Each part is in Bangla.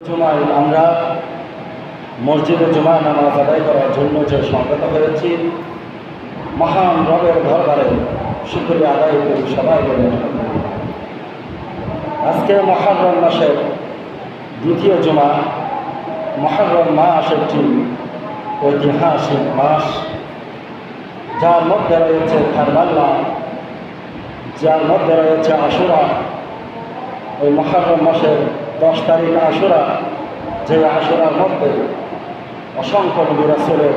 জুমায় আমরা মসজিদে জুমা নামাজ আদায় করার জন্য যে সংগত হয়েছি, মহান রবের দরবারে শুকরিয়া আদায় করি সবাই বলে। আজকে মুহররম মাসের দ্বিতীয় জুমা। মুহররম মাস একটি ঐতিহাসিক মাস, যার মধ্যে রয়েছে কারবালা, যার মধ্যে রয়েছে আশুরা। ওই মুহররম মাসের 10 তারিখ আশুরা, যে আশুরার মধ্যে অসংখ্য নবী রাসূলের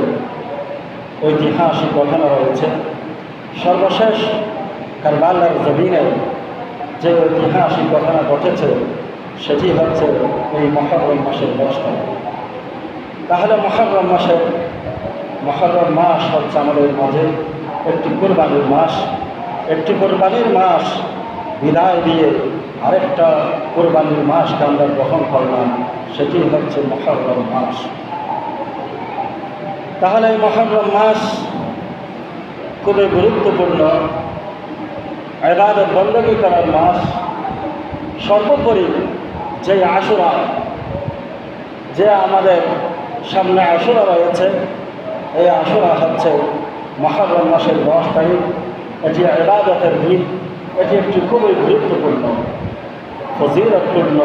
ঐতিহাসিক ঘটনা রয়েছে। সর্বশেষ কারবালার জমিনে যে ঐতিহাসিক ঘটনা ঘটেছে সেটি হচ্ছে এই মুহররম মাসের 10 তারিখ। তাহলে মুহররম মাস হচ্ছে আমাদের মাঝে একটি কুরবানির মাস। একটি কুরবানির মাস বিদায় দিয়ে আরেকটা কুরবানির মাসকে আমরা গ্রহণ করলাম, সেটি হচ্ছে মুহররম মাস। তাহলে এই মুহররম মাস খুবই গুরুত্বপূর্ণ ইবাদত বندگی করার মাস। সর্বোপরি যে আশুরা, যে আমাদের সামনে আশুরা রয়েছে, এই আশুরা হচ্ছে মুহররম মাসের 10 তারিখ। এটি ইবাদতের দিন, এটি একটি খুবই গুরুত্বপূর্ণ ফজিলতপূর্ণ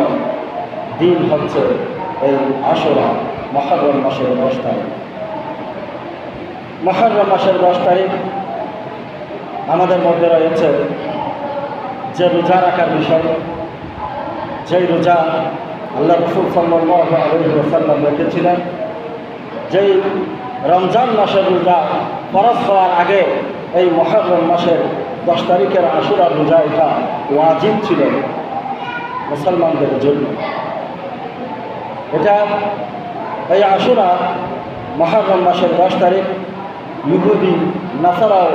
দিন হচ্ছে এই আশুরা, মুহররম মাসের 10 তারিখ। মুহররম মাসের 10 তারিখ আমাদের মধ্যে রয়েছে যে রোজা রাখার বিষয়। যেই রোজা আল্লাহ রাসূল সাল্লাল্লাহু আলাইহি ওয়াসাল্লাম রেখেছিলেন, যেই রমজান মাসের রোজা ফরজ হওয়ার আগে এই মুহররম মাসের 10 তারিখের আশুরা রোজা এটা ওয়াজিব ছিল মুসলমানদের জন্য। এটা এই আশুরা মুহররম মাসের 10 তারিখ ইহুদি নাসারাও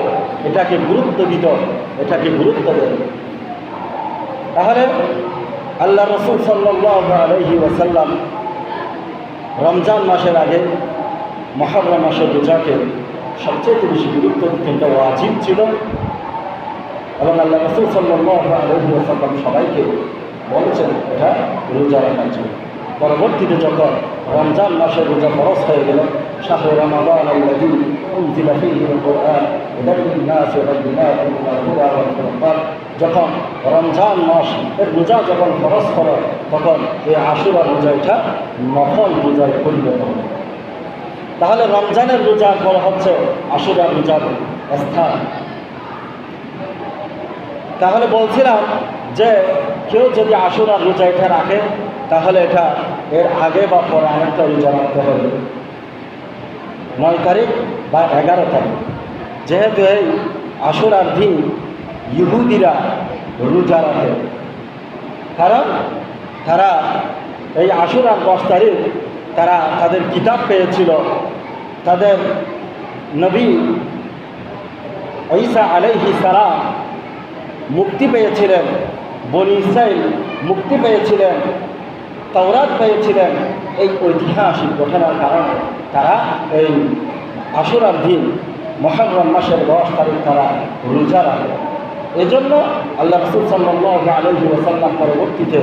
এটাকে গুরুত্ব দিত, এটাকে গুরুত্ব দেয়। তাহলে আল্লাহ রাসূল সাল্লাল্লাহু আলাইহি ওয়াসাল্লাম রমজান মাসের আগে মুহররম মাসের রোজাকে সবচেয়ে বেশি গুরুত্ব দিতেন, এটা ওয়াজিব ছিল। এবং আল্লাহ রাসূল সাল্লাল্লাহু আলাইহি ওয়াসাল্লাম সবাইকে বলেছেন এটা রোজা রাখার জন্য। পরবর্তীতে যখন রমজান মাসের রোজা ফরজ হয়ে গেল, শাহরু রমাদান আল্লাযী উনজিলা ফীহিল কুরআন হুদাল লিন-নাসি ওয়া বাইয়িনাতিন মিনাল হুদা ওয়াল ফুরকান, যখন রমজান মাস এর রোজা যখন ফরজ হলো, তখন এই আশুরা রোজা এটা নফল রোজায় পরিণত হলো। তাহলে রমজানের রোজার পর হচ্ছে আশুরা রোজার স্থান। তাহলে বলছিলাম যে কেউ যদি আশুরার রোজা এটা রাখে, তাহলে এটা এর আগে বা পরে আরেকটা রোজা রাখতে হবে, 9 তারিখ বা 11 তারিখ। যেহেতু এই আশুরার দিন ইহুদিরা রোজা রাখে, কারণ তারা এই আশুরার 10 তারিখ তারা তাদের কিতাব পেয়েছিল, তাদের নবী ঈসা আলাইহিস সালাম মুক্তি পেয়েছিলেন, বনী ইসরাইল মুক্তি পেয়েছিলেন, তাওরাত পেয়েছিলেন। এই ঐতিহাসিক ঘটনার কারণে তারা এই আশুরার দিন মুহররম মাসের 10 তারিখ তারা রোজা রাখে। এজন্য আল্লাহ রাসূল সাল্লাল্লাহু আলাইহি ওয়াসাল্লাম পরবর্তীতে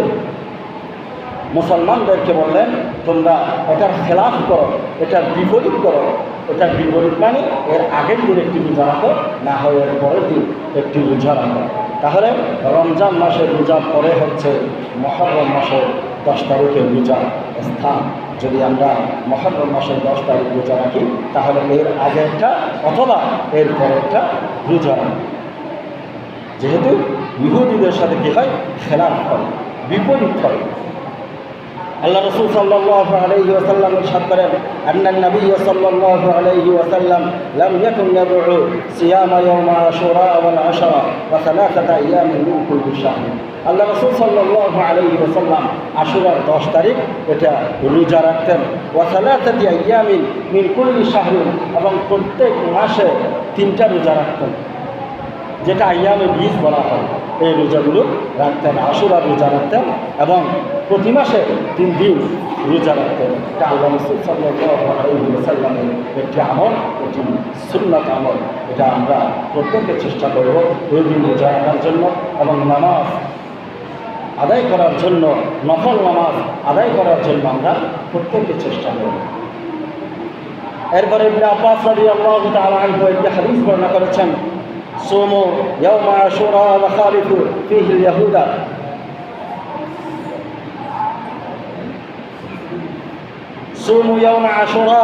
মুসলমানদেরকে বললেন, তোমরা এটার খেলাফ করো, এটার বিপরীত করো। এটার বিপরীত মানে এর আগের দিন একটি রোজা রাখো, না হয় এর পরের দিন একটি রোজা রাখো। তাহলে রমজান মাসের রোজার পরে হচ্ছে মুহররম মাসের 10 তারিখের রোজা স্থান। যদি আমরা মুহররম মাসের 10 তারিখ রোজা রাখি, তাহলে এর আগেরটা অথবা এর পরেরটা রোজা রাখি। যেহেতু ইহুদিদের সাথে কী হয়, খেলাফ হয়, বিপরীত হয়। আল্লাহ রাসূল সাল্লাল্লাহু আলাইহি ওয়াসাল্লাম ইরশাদ করেন, আন্নান নবী সাল্লাল্লাহু আলাইহি ওয়াসাল্লাম লাম ইয়াকুন ইয়াদউ সিয়ামা ইয়াওম আশুরা ওয়াল আশরা ওয়া সালাসাতা আইয়ামিন মিন কুল্লি শাহর। আল্লাহ রাসূল সাল্লাল্লাহু আলাইহি ওয়াসাল্লাম আশুরার 10 তারিখ এটা রোজা রাখতেন, ওয়া সালাসাতি আইয়ামিন মিন কুল্লি শাহর, এবং প্রত্যেক মাসে 3টা রোজা রাখতেন, যেটা আইয়ামে 20 বলা হয়। এই রোজাগুলো রাখতেন, আশুরা রোজা রাখতেন, এবং প্রতি মাসে 3 দিন রোজা রাখতেন। এটা আল্লাহ রাসূল সাল্লাল্লাহু আলাইহি ওয়াসাল্লামের একটি আমল, একটি সুন্নাত আমল। এটা আমরা প্রত্যেকে চেষ্টা করব এই দিন রোজা রাখার জন্য এবং নামাজ আদায় করার জন্য, নফল নামাজ আদায় করার জন্য আমরা প্রত্যেকে চেষ্টা করব। এরপরে ইবনে আব্বাস রাদিয়াল্লাহু তাআলা আনহু একটি হাদিস বর্ণনা করেছেন, সুমু ইয়াওমা আশুরা ওয়া খালিফু ফীহি আল-ইয়াহুদা। সুমু ইয়াওমা আশুরা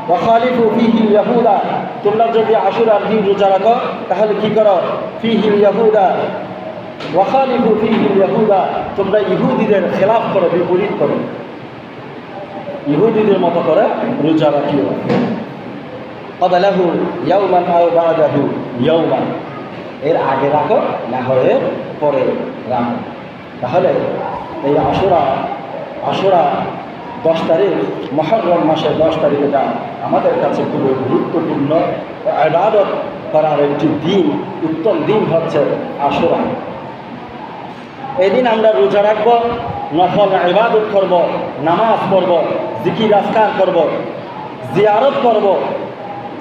ওয়া খালিফু ফীহি আল-ইয়াহুদা, তোমরা যদি আশুরার দিন রোজা রাখো তাহলে কি করো? ফীহি আল-ইয়াহুদা ওয়া খালিফু ফীহি আল-ইয়াহুদা, তোমরা ইহুদিদের খেলাফ করো, বিপরীত করো, ইহুদিদের মতো করে রোজা রাখিও। ক্বাবলাহু ইয়াওমান আও বা'দাহু ইয়াওমান, এর আগে রাখো না হয় পরে রাখো। তাহলে এই আশুরা 10 তারিখ, মুহররম মাসের 10 তারিখ, এটা আমাদের কাছে খুবই গুরুত্বপূর্ণ ইবাদত করার একটি দিন, উত্তম দিন হচ্ছে আশুরা। এই দিন আমরা রোজা রাখবো, নফল ইবাদত করব, নামাজ পড়ব, জিকির আজকার করব, জিয়ারত করব,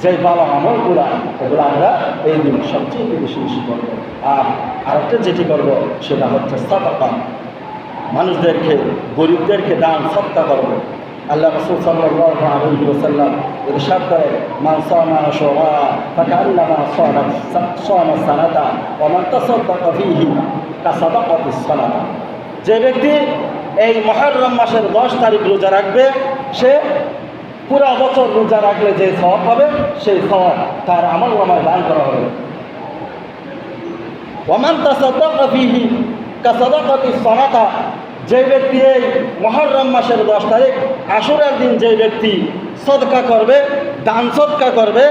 যে ভালো আমলগুলো এগুলো আমরা এই দিন সবচেয়ে বেশি বেশি করবো। আর আরেকটা যেটি করব সেটা হচ্ছে সাদাকা, মানুষদেরকে, গরিবদেরকে দান সদকা করব। আল্লাহ রাসূল সাল্লাল্লাহু আলাইহি ওয়াসাল্লাম ইরশাদ করেন, মান সামা আশুরা ফাকান্নামা সামা সানাতা ওয়া মান তাসাদ্দাকা ফীহি কাসাদাকাতিস সালাত। যে ব্যক্তি এই মুহররম মাসের 10 তারিখ রোজা রাখবে, সে পুরা বছর রোজা রাখলে যে সওয়াব পাবে সেই সওয়াব তার আমলনামায় দান করা হবে। ওয়া মান তাসাদ্দাকা ফীহি কাসাদাকাতিস সালাত, যে ব্যক্তি এই মুহররম মাসের 10 তারিখ আশুরার দিন যে ব্যক্তি সদকা করবে, দান সদকা করবে,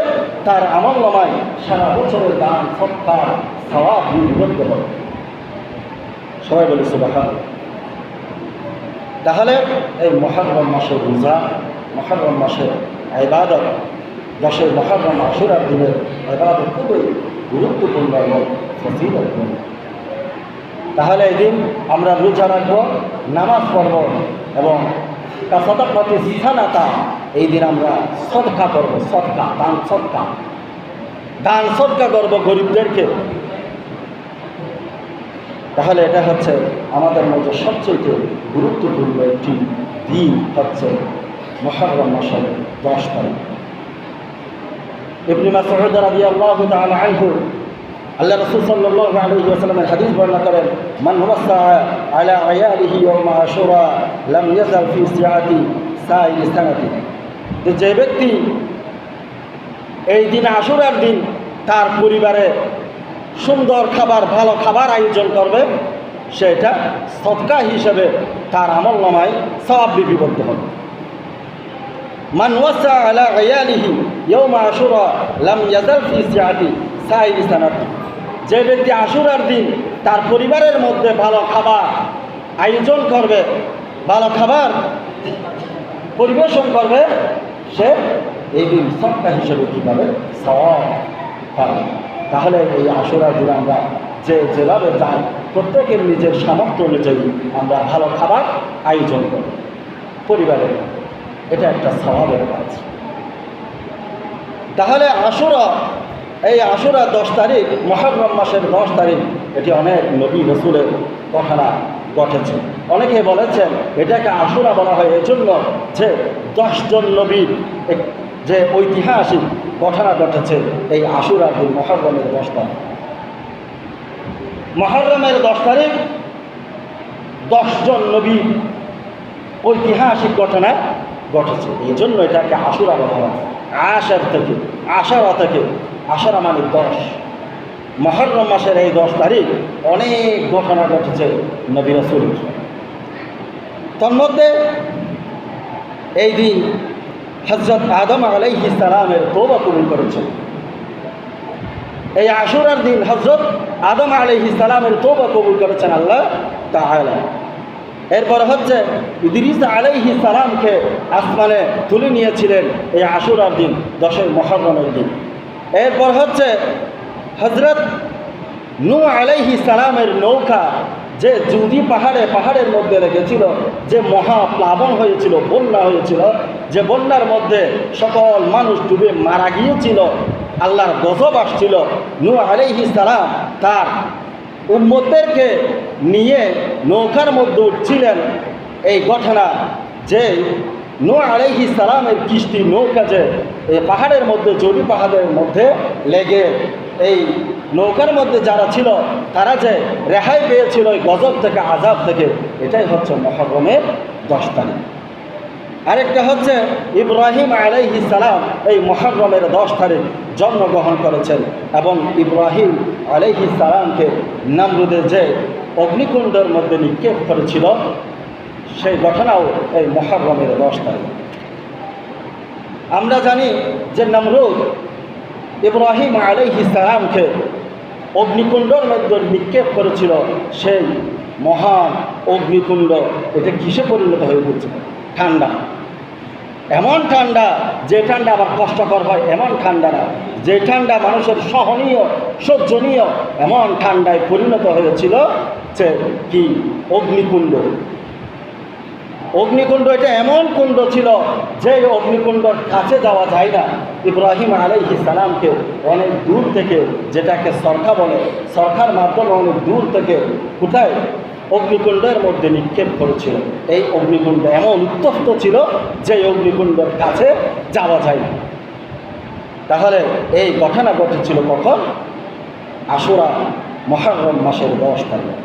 তার আমলনামায় সারা বছরের দান সদকার সওয়াব লিপিবদ্ধ হবে। সবাই বলি সুবহানাল্লাহ। তাহলে এই মুহররম মাসের রোজা, মুহররম মাসের ইবাদত, 10 মুহররম আশুরার দিনের ইবাদত খুবই গুরুত্বপূর্ণ এবং ফজিলতপূর্ণ। তাহলে এই দিন আমরা রোজা রাখবো, নামাজ পড়ব এবং কাসাদাকাতিস সালাত, এই দিন আমরা সদকা করব, সদকা, দান সদকা করব গরিবদেরকে। তাহলে এটা হচ্ছে আমাদের মধ্যে সবচেয়ে গুরুত্বপূর্ণ একটি দিন হচ্ছে মুহররম মাসের 10 তারিখ। ইবনে মাসউদ রাদিয়াল্লাহু তাআলা আনহু আল্লাহ রাসূল সাল্লাল্লাহু আলাইহি ওয়াসাল্লামের হাদিস বর্ণনা করেন, মান ওয়াসা আলা আয়ালিহি ইয়াওমা আশুরা লাম ইয়াজাল ফি সিআতি সাইল সানাতি, যে ব্যক্তি এই দিন আশুরার দিন তার পরিবারে সুন্দর খাবার, ভালো খাবার আয়োজন করবে, সেটা সদকা হিসেবে তার আমলনামায় সওয়াব লিপিবদ্ধ হবে। মান ওয়াসা আলা আয়ালিহি ইয়াওমা আশুরা লাম ইয়াজাল ফি সিআতি সাইল সানাতি, যে ব্যক্তি আশুরার দিন তার পরিবারের মধ্যে ভালো খাবার আয়োজন করবে, ভালো খাবার পরিবেশন করবে, সে এই দিন সদকা হিসেবে কীভাবে সওয়াব পাবে। তাহলে এই আশুরার দিন আমরা যেভাবে যাই, প্রত্যেকের নিজের সামর্থ্য অনুযায়ী আমরা ভালো খাবার আয়োজন করি পরিবারের, এটা একটা সওয়াবের কাজ। তাহলে এই আশুরা 10 তারিখ, মুহররম মাসের 10 তারিখ, এটি অনেক নবী রাসূলের ঘটনা ঘটেছে। অনেকে বলেছেন এটাকে আশুরা বলা হয় এজন্য যে 10 জন নবীর যে ঐতিহাসিক ঘটনা ঘটেছে এই আশুরার দিন, মুহররমের 10 তারিখ। মুহররমের 10 তারিখ 10 জন নবীর ঐতিহাসিক ঘটনা ঘটেছে, এই জন্য এটাকে আশুরা বলা হয়। আশারা থেকে, আশারা মানে 10, মুহররম মাসের এই 10 তারিখ অনেক ঘটনা ঘটেছে নবী রাসূলের। তন্মধ্যে এই দিন হযরত আদম আলাইহিস সালামের তওবা কবুল করেছেন। এই আশুরার দিন হযরত আদম আলাইহিস সালামের তওবা কবুল করেছেন আল্লাহ তাআলা। এরপর হচ্ছে ইদ্রিস আলাইহিস সালামকে আসমানে তুলে নিয়েছিলেন এই আশুরার দিন, 10 মুহররমের দিন। এরপর হচ্ছে হযরত নূহ আলাইহিস সালামের নৌকা যে জুদি পাহাড়ের মধ্যে রেখেছিল, যে মহাপ্লাবন হয়েছিল, বন্যা হয়েছিল, যে বন্যার মধ্যে সকল মানুষ ডুবে মারা গিয়েছিল, আল্লাহর গজব আসছিল, নূহ আলাইহিস সালাম তার উম্মতদেরকে নিয়ে নৌকার মধ্যে উঠছিলেন, এই ঘটনা যে নূহ আলাইহিস সালামের কিস্তি নৌকা যে এই পাহাড়ের মধ্যে, জরি পাহাড়ের মধ্যে লেগে এই নৌকার মধ্যে যারা ছিল তারা যে রেহাই পেয়েছিল এই গজব থেকে, আযাব থেকে, এটাই হচ্ছে মুহররমের 10 তারিখ। আরেকটা হচ্ছে ইব্রাহিম আলাইহিস সালাম এই মুহররমের 10 তারিখ জন্মগ্রহণ করেছেন, এবং ইব্রাহিম আলাইহিস সালামকে নমরুদের যে অগ্নিকুণ্ডের মধ্যে নিক্ষেপ করেছিল সেই ঘটনাও এই মুহররমের 10 তারিখ। আমরা জানি যে নমরুদ ইব্রাহিম আলাইহিস সালামকে অগ্নিকুণ্ডের মধ্যে নিক্ষেপ করেছিল, সেই মহান অগ্নিকুণ্ড এটা কিসে পরিণত হয়ে গেছিল? ঠান্ডা। এমন ঠান্ডা যে ঠান্ডা আবার কষ্টকর হয়, এমন ঠান্ডা না, যে ঠান্ডা মানুষের সহনীয়, সহ্যনীয়, এমন ঠান্ডায় পরিণত হয়েছিল যে কি অগ্নিকুণ্ড। অগ্নিকুণ্ড এটা এমন কুণ্ড ছিল যে অগ্নিকুণ্ডর কাছে যাওয়া যায় না। ইব্রাহিম আলাইহিস সালামকে অনেক দূর থেকে, যেটাকে সরখা বলে, সরখার মাধ্যমে অনেক দূর থেকে কোথায় অগ্নিকুণ্ডের মধ্যে নিক্ষেপ করেছিল। এই অগ্নিকুণ্ড এমন উত্তপ্ত ছিল যে অগ্নিকুণ্ডের কাছে যাওয়া যায় না। তাহলে এই ঘটনা ঘটেছিল কখন? আশুরা মুহররম মাসের 10 তারিখ।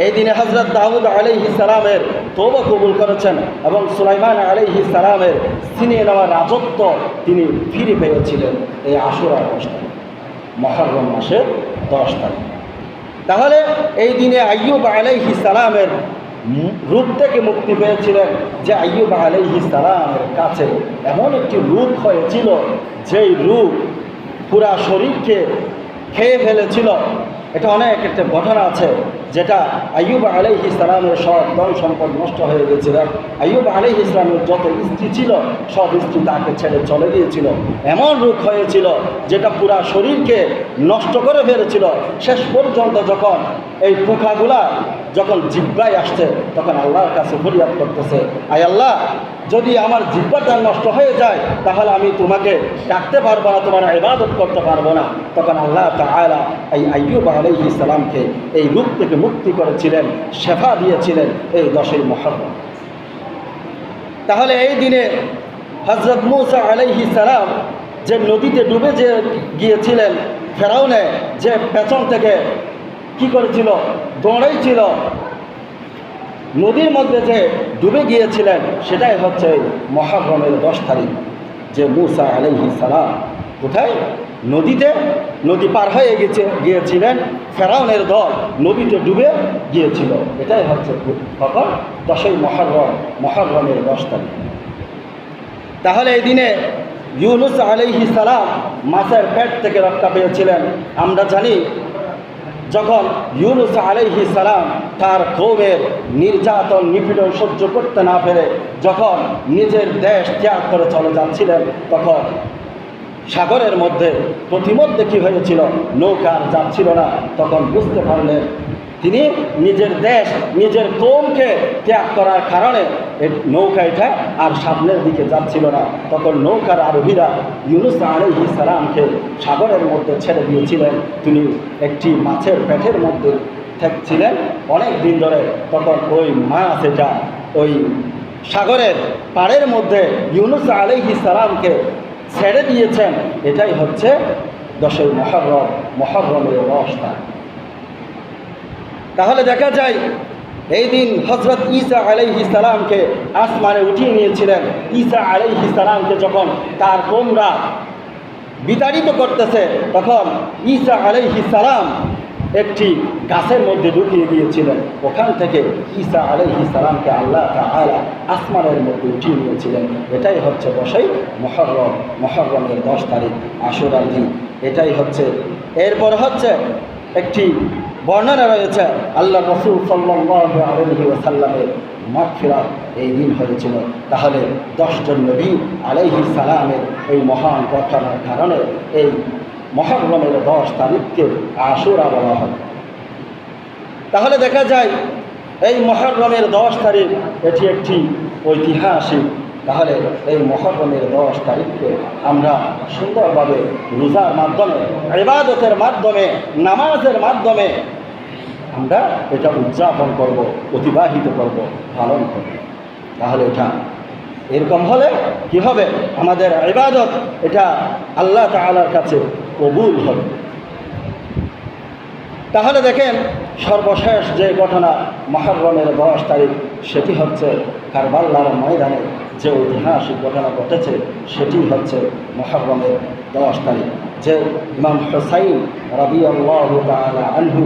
এই দিনে হযরত দাউদ আলাইহিস সালামের তওবা কবুল করেছেন এবং সুলাইমান আলাইহিস সালামের ছিনিয়ে নেওয়া রাজত্ব তিনি ফিরে পেয়েছিলেন এই আশুরা 10 তারিখ, মুহররম মাসের 10 তারিখ। তাহলে এই দিনে আইয়ুব আলাইহিস সালামের রূপ থেকে মুক্তি পেয়েছিলেন, যে আইয়ুব আলাইহিস সালামের কাছে এমন একটি রূপ হয়েছিল যেই রূপ পুরা শরীরকে খেয়ে ফেলেছিল। এটা অনেক একটা ঘটনা আছে, যেটা আইয়ুব আলাইহিস সালামের সব ধন সম্পদ নষ্ট হয়ে গিয়েছিল। আইয়ুব আলাইহিস সালামের যত স্ত্রী ছিল সব স্ত্রী তাকে ছেড়ে চলে গিয়েছিল। এমন রোগ হয়েছিল যেটা পুরা শরীরকে নষ্ট করে ফেলেছিল। শেষ পর্যন্ত যখন এই পোকাগুলা যখন জিহ্বায় আসছে, তখন আল্লাহর কাছে ফরিয়াদ করতেছে, আয় আল্লাহ, যদি আমার জিহ্বাটা নষ্ট হয়ে যায় তাহলে আমি তোমাকে ডাকতে পারবো না, তোমার ইবাদত করতে পারবো না। তখন আল্লাহ তাআলা এই আইয়ুব আলাইহিস সালামকে এই রূপ থেকে মুক্তি করেছিলেন, শেফা দিয়েছিলেন এই 10ই মুহররম। তাহলে এই দিনে হযরত মূসা আলাইহিস সালাম যে নদীতে ডুবে যে গিয়েছিলেন, ফেরাউনে যে পেছন থেকে কি করেছিল, দৌড়াইছিল, নদীর মধ্যে যে ডুবে গিয়েছিলেন, সেটাই হচ্ছে মুহররমের 10 তারিখ। যে মূসা আলাইহিস সালাম কোথায়? নদীতে, নদী পার হয়ে গিয়েছিলেন, ফেরাউনের দল নদীতে ডুবে গিয়েছিল। এটাই হচ্ছে কখন? 10ই মুহররম, মুহররমের 10 তারিখ। তাহলে এই দিনে ইউনুস আলাইহিস সালাম মাছের পেট থেকে রক্ষা পেয়েছিলেন। আমরা জানি যখন ইউনুস আলাইহিস সালাম তার কওমের নির্যাতন নিপীড়ন সহ্য করতে না পেরে যখন নিজের দেশ ত্যাগ করে চলে যাচ্ছিলেন, তখন সাগরের মধ্যে প্রতিমধ্যে কী হয়েছিল, নৌকার যাচ্ছিল না। তখন বুঝতে পারলেন তিনি নিজের দেশ, নিজের কওমকে ত্যাগ করার কারণে এই নৌকাটা আর সামনের দিকে যাচ্ছিল না। তখন নৌকার আরোহীরা ইউনুস আলাইহিস সালামকে সাগরের মধ্যে ছেড়ে দিয়েছিলেন। তিনি একটি মাছের পেটের মধ্যে থাকছিলেন অনেক দিন ধরে। তখন ওই মাছ এটা ওই সাগরের পাড়ের মধ্যে ইউনুস আলাইহিস সালামকে ছেড়ে দিয়েছেন। এটাই হচ্ছে 10ই মুহররম, মুহররমের 10 তারিখ। তাহলে দেখা যায় এই দিন হযরত ঈসা আলাইহিস সালামকে আসমানে উঠিয়ে নিয়েছিলেন। ঈসা আলাইহিস সালামকে যখন তার কওমরা বিতাড়িত করতেছে, তখন ঈসা আলাইহিস সালাম একটি গাছের মধ্যে ঢুকিয়ে দিয়েছিলেন। ওখান থেকে ঈসা আলাইহিস সালামকে আল্লাহ তাআলা আসমানের মধ্যে উঠিয়ে নিয়েছিলেন। এটাই হচ্ছে 10ই মুহররম, মুহররমের 10 তারিখ, আশুরার দিন। এটাই হচ্ছে। এরপর হচ্ছে একটি বর্ণনা রয়েছে আল্লাহ রাসূল সাল্লাল্লাহু আলাইহি ওয়াসাল্লামের মাগফিরাত এই দিন হয়েছিল। তাহলে 10 জন নবী আলাইহিস সালামের এই মহান ঘটনার কারণে এই মুহররমের 10 তারিখকে আশুরা বলা হয়। তাহলে দেখা যায় এই মুহররমের 10 তারিখ এটি একটি ঐতিহাসিক তাহলে এই মুহররমের 10 তারিখকে আমরা সুন্দরভাবে রোজার মাধ্যমে, ইবাদতের মাধ্যমে, নামাজের মাধ্যমে আমরা এটা উদযাপন করব, অতিবাহিত করব, পালন করব। তাহলে এটা এরকম হলে কি হবে, আমাদের ইবাদত এটা আল্লাহ তাআলার কাছে কবুল হবে। তাহলে দেখেন সর্বশেষ যে ঘটনা মুহররমের 10 তারিখ, সেটি হচ্ছে কারবালার ময়দানে যে ঐতিহাসিক ঘটনা ঘটেছে, সেটি হচ্ছে মুহররমের 10 তারিখ, যে ইমাম হুসাইন রাদিয়াল্লাহু তাআলা আনহু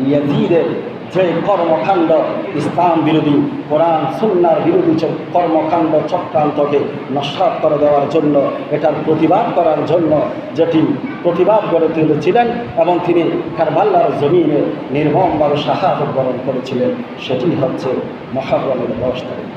ইয়াজিদের যে কর্মকাণ্ড, ইসলাম বিরোধী, কোরআন সুন্নাহর বিরোধী কর্মকাণ্ড চক্রান্তকে নস্যাৎ করে দেওয়ার জন্য, এটার প্রতিবাদ করার জন্য যেটি প্রতিবাদ গড়ে তুলেছিলেন এবং তিনি কারবালার জমিনে নির্মমভাবে শাহাদাত বরণ করেছিলেন, সেটি হচ্ছে মুহররমের 10 তারিখ।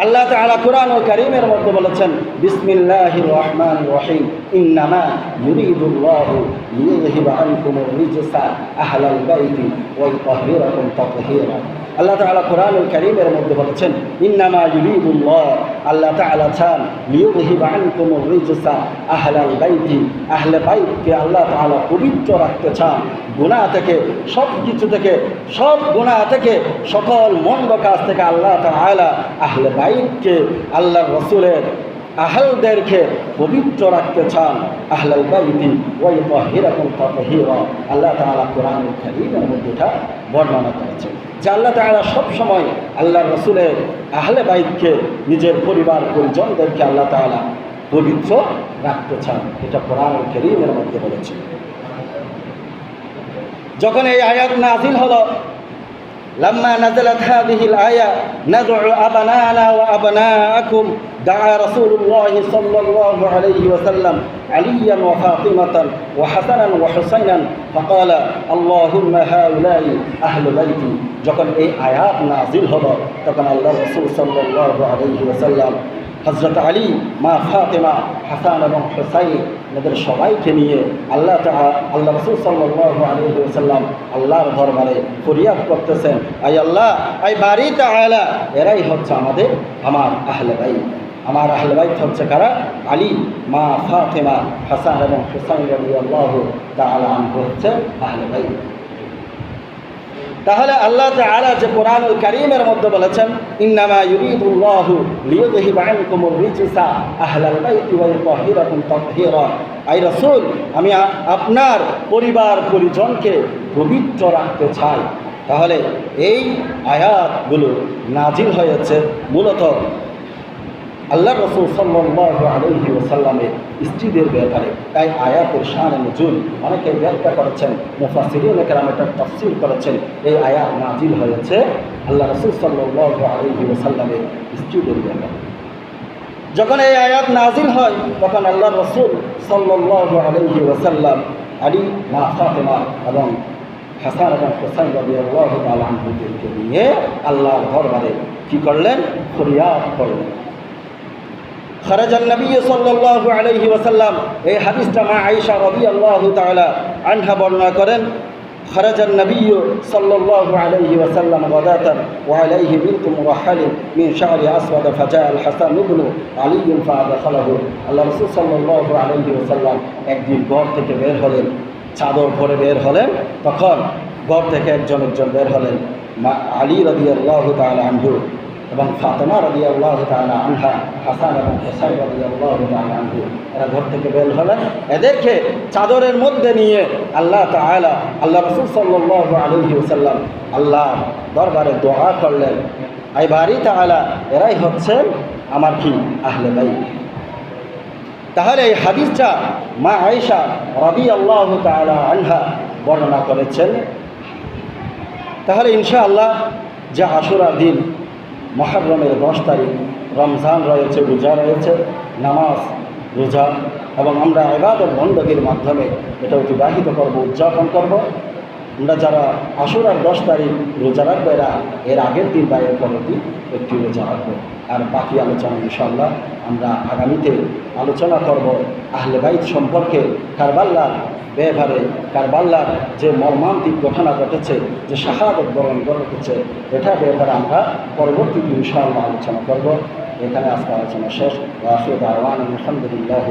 আল্লাহ তাআলা কুরআনুল কারীমের মধ্যে বলেছেন, বিসমিল্লাহির রহমানির রহিম, ইন্নামা ইউরিদুল্লাহু লিইয়ুযহিবা আনকুমুর রিজসা আহলাল বাইতি ওয়া ইউতাহহিরাকুম তাতহীরা। আল্লাহ তাআলা কুরআনুল কারীমের মধ্যে বলেছেন, ইন্নামা ইউরিদুল্লাহ, আল্লাহ তাআলা চান, লিইয়ুযহিবা আনকুমুর রিজসা আহলাল বাইতি, আহলে বাইতকে আল্লাহ তাআলা পবিত্র রাখতে চান গুনাহ থেকে, সব কিছু থেকে, সব গুনাহ থেকে, সকল মন্দ কাজ থেকে আল্লাহ তাআলা আহলে বাইতকে, আল্লাহর রাসূলের আহলদেরকে পবিত্র রাখতে চান। আহলাল বাইতি ওয়া ইউতাহহিরাকুম তাতহীরা। আল্লাহ তাআলা কুরআনুল কারীমের মধ্যে এটা বর্ণনা করেছেন যে আল্লাহ তাআলা সবসময় আল্লাহর রাসূলের আহলে বাইতকে, নিজের পরিবার পরিজনদেরকে আল্লাহ তাআলা পবিত্র রাখতে চান। এটা কুরআনুল কারীমের মধ্যে বলেছেন। যখন এই আয়াত নাযিল হলো, লাম্মা নাযালাত হাযিহিল আয়া নাদউ আবানানা ওয়া আবনাআকুম, দাআ রাসূলুল্লাহ সাল্লাল্লাহু আলাইহি ওয়াসাল্লাম আলিয়ান ওয়া ফাতিমাতান ওয়া হাসানান ওয়া হুসাইনান ফাকালা আল্লাহুম্মা হাউলাই আহলু বাইতি। যখন এই আয়াত নাযিল হলো, তখন আল্লাহ রাসূল সাল্লাল্লাহু আলাইহি ওয়াসাল্লাম হযরত আলী, মা ফাতেমা, হাসান এবং হুসাইন এদের সবাইকে নিয়ে আল্লাহ রাসূল সাল্লাল্লাহু আলাইহি ওয়াসাল্লাম আল্লাহর দরবারে ফরিয়াদ করতেছেন, আই আল্লাহ, আই বারি তাআলা, এরাই হচ্ছে আমার আহলে বাইত। আমার আহলে বাইত হচ্ছে কারা? আলী, মা ফাতেমা, হাসান এবং হুসাইন রাদিয়াল্লাহু তাআলা আনহু হচ্ছে আহলে বাইত। তাহলে আল্লাহ তাআলা যে কুরআনুল কারীমের মধ্যে বলেছেন, ইন্নামা ইউরিদুল্লাহু লিইয়ুযহিবা আনকুমুর রিজসা আহলাল বাইতি ওয়া ইউতাহহিরাকুম তাতহীরা। আই রাসূল, আমি আপনার পরিবার পরিজনকে পবিত্র রাখতে চাই। তাহলে এই আয়াতগুলো নাজিল হয়েছে মূলত আল্লাহ রাসূল সাল্লাল্লাহু আলাইহি ওয়াসাল্লামের স্ত্রীদের ব্যাপারে। তাই আয়াতের শানে নুজুল অনেকে ব্যাখ্যা করেছেন, মুফাসসিরিন কেরাম এটা তাফসীর করেছেন, এই আয়াত নাজিল হয়েছে আল্লাহ রাসূল সাল্লাল্লাহু আলাইহি ওয়াসাল্লামের স্ত্রীদের ব্যাপারে। যখন এই আয়াত নাজিল হয়, তখন আল্লাহ রাসূল সাল্লাল্লাহু আলাইহি ওয়াসাল্লাম আলী, মা ফাতেমা এবং হাসান এবং হুসাইন রাদিয়াল্লাহু তাআলা আনহুদেরকে নিয়ে আল্লাহর দরবারে কি করলেন? ফরিয়াদ করলেন। খারাজান নবী সাল্লাল্লাহু আলাইহি ওয়াসাল্লাম, এই হাদিসটা মা আয়েশা রাদিয়াল্লাহু তাআলা আনহা বর্ণনা করেন, খারাজান নবী সাল্লাল্লাহু আলাইহি ওয়াসাল্লাম গাদাতান ওয়া আলাইহি বিনতু মুরাহহাল মিন শা'রি আসওয়াদ ফাজা আল হাসান ইবনু আলী ফাদাখালাহু। আল্লাহ রাসূল সাল্লাল্লাহু আলাইহি ওয়াসাল্লাম একদিন ঘর থেকে বের হলেন, চাদর পরে বের হলেন। তখন ঘর থেকে একজন বের হলেন, মা আলী রাদিয়াল্লাহু তাআলা আনহু এবং ফাতেমা রাদিয়াল্লাহু তাআলা আনহা, হাসান এবং হুসাইন রাদিয়াল্লাহু তাআলা আনহু। এরা ঘর থেকে বের হলেন, এদেরকে চাদরের মধ্যে নিয়ে আল্লাহ তাআলা, আল্লাহ রাসূল সাল্লাল্লাহু আলাইহি ওয়াসাল্লাম আল্লাহ দরবারে দোয়া করলেন, আই বারি তাআলা, এরাই হচ্ছেন আমার কি আহলে বাইত। তাহলে এই হাদিসটা মা আয়েশা রাদিয়াল্লাহু তাআলা আনহা বর্ণনা করেছেন। তাহলে ইনশাআল্লাহ যে আশুরার দিন, মুহররমের 10 তারিখ, রমজান রয়েছে, রোজা রয়েছে, নামাজ, রোজা এবং আমরা ইবাদত বندگির মাধ্যমে এটা অতিবাহিত করব, উদযাপন করব। আমরা যারা আশুরার 10 তারিখ রোজা রাখবো, এর আগের দিন বা এর পরের দিন একটি রোজা রাখবো। আর বাকি আলোচনা ইনশাআল্লাহ আমরা আগামীতে আলোচনা করব আহলে বাইত সম্পর্কে, কারবালার ব্যাপারে, কারবালার যে মর্মান্তিক ঘটনা ঘটেছে, যে শাহাদাত বরণ ঘটেছে, এটা ব্যাপারে আমরা পরবর্তীতে ইনশাআল্লাহ আলোচনা করব। এখানে আজকে আলোচনা শেষ। আলহামদুলিল্লাহ।